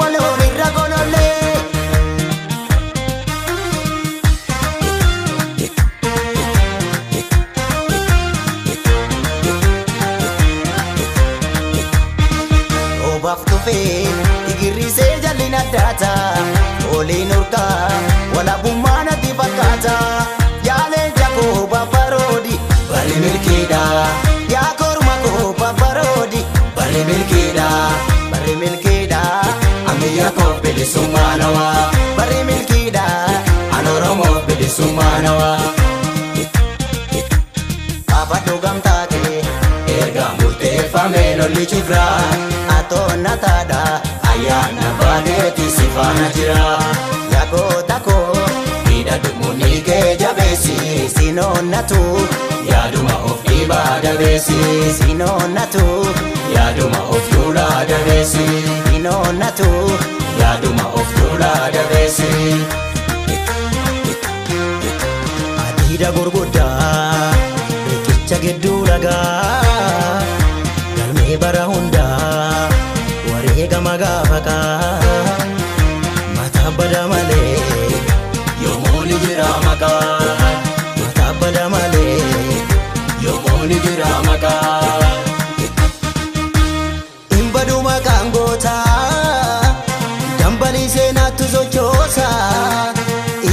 waloon irra golollee. Obaaf tufee tigirrisee jalli naddaata oliin urgaa walabummaa natti fakkaata. Yaaleen jakoo babbaroodi bari milkiidha. Yaa korma koo babbaroodi bari milkiidha. Bari milkiidha ammayyaa koo bilisummaa nawaa. Bari milkiidha an Oromoo bilisummaa nawaa. Abaddu gamtaa kee erga murteeffamee lolli cufraa. Atoonna taadha ayyaana baaneeti si faana jira. Yaa goota koo miidhagumni kee jabeessi sinoonnatu yaaduma of dhiibaa dabeessi. Sinoonnatu yaaduma of tuulaa dabeessi. Sinoonnatu yaaduma of tuulaa dabeessi. Adiida gurguddaa riqicha gidduu lagaa galmee bara hundaa wareegama gaafataa. Mataa bada malee yoomuu ni jira maqaa. Mataa bada malee yoomuu ni jira maqaa. Hin badu maqaan gootaa dambalii seenaattu sochoosa.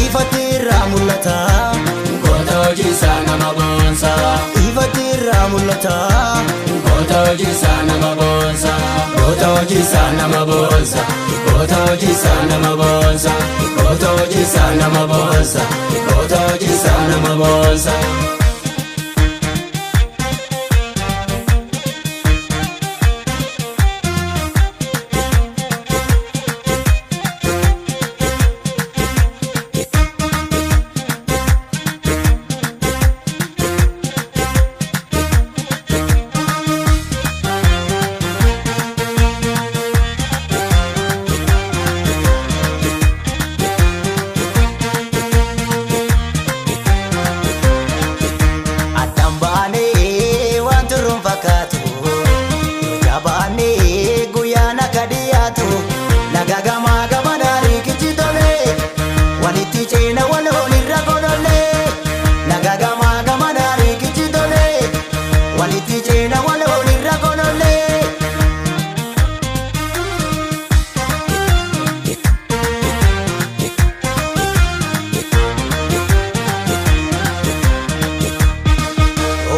Ifatti irraa mul'ata goota hojiisaa nama boonsa. Ifatti irraa mul'ata goota hojiisaa nama boonsa. Goota hojiisaa nama boonsa. Goota hojiisaa nama boonsa. Goota hojiisaa nama boonsa. Goota hojiisaa nama boonsa.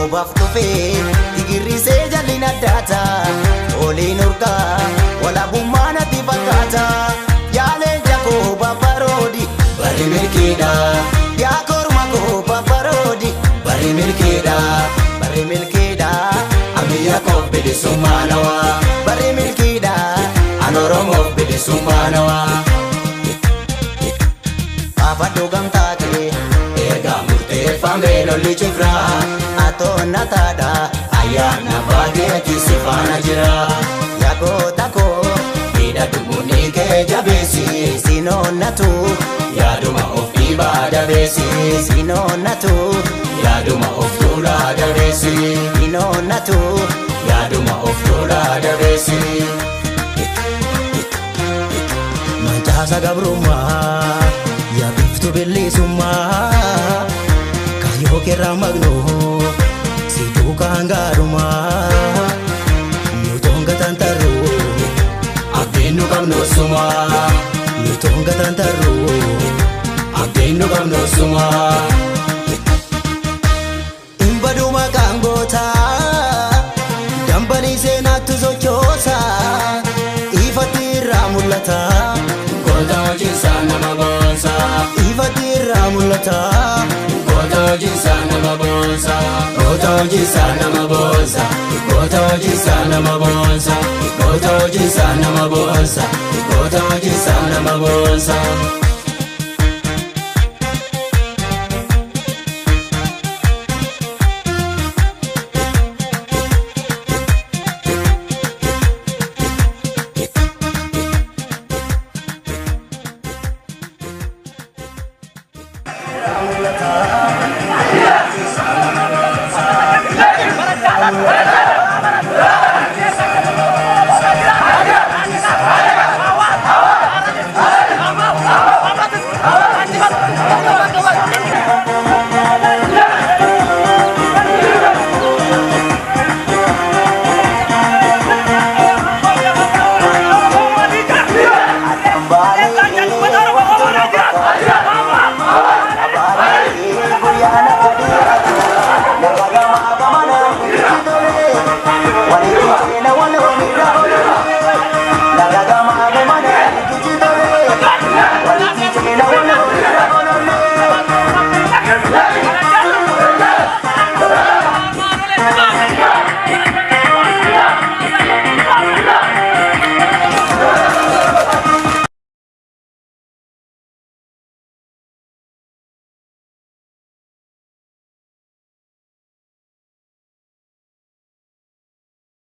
Obaaf tufee tigirrisee jalli naddaata oliin urgaa walabummaa natti fakkaata. Yaaleen jakoo babbaroodi bari milkiidha. Yaa korma koo babbaroodi bari milkiidha. Bari milkiidha ammayyaa koo bilisummaa nawaa. Bari milkiidha an Oromoo bilisummaa nawaa. Abaddu gamtaa kee erga murteeffamee lolli cufraa. Atoonna taadha ayyaana baaneeti si faana jira. Yaa goota koo miidhagumni kee jabeessi sinoonnatu yaaduma of dhiibaa dabeessi. Sinoonnatu yaaduma of tuulaa dabeessi. Sinoonnatu yaaduma of tuulaa dabeessi. Mancaasa gabrummaa yaa biftu bilisummaa. Kaayoo keerraa magnoo si duukaan gaarumaa. Nutoon gataan tarruu abdiin nu qabnu sumaa. Nutoon gataan tarruu abdiin nu qabnu sumaa. Hin badu maqaan gootaa dambalii seenaattu sochoosa. Ifatti irraa mul'ata goota hojiisaa nama boonsa. Ifatti irraa mul'ata goota hojiisaa nama boonsa. Goota hojiisaa nama boonsa. Goota hojiisaa nama boonsa. Goota hojiisaa nama boonsa. Goota hojiisaa nama boonsa. baala.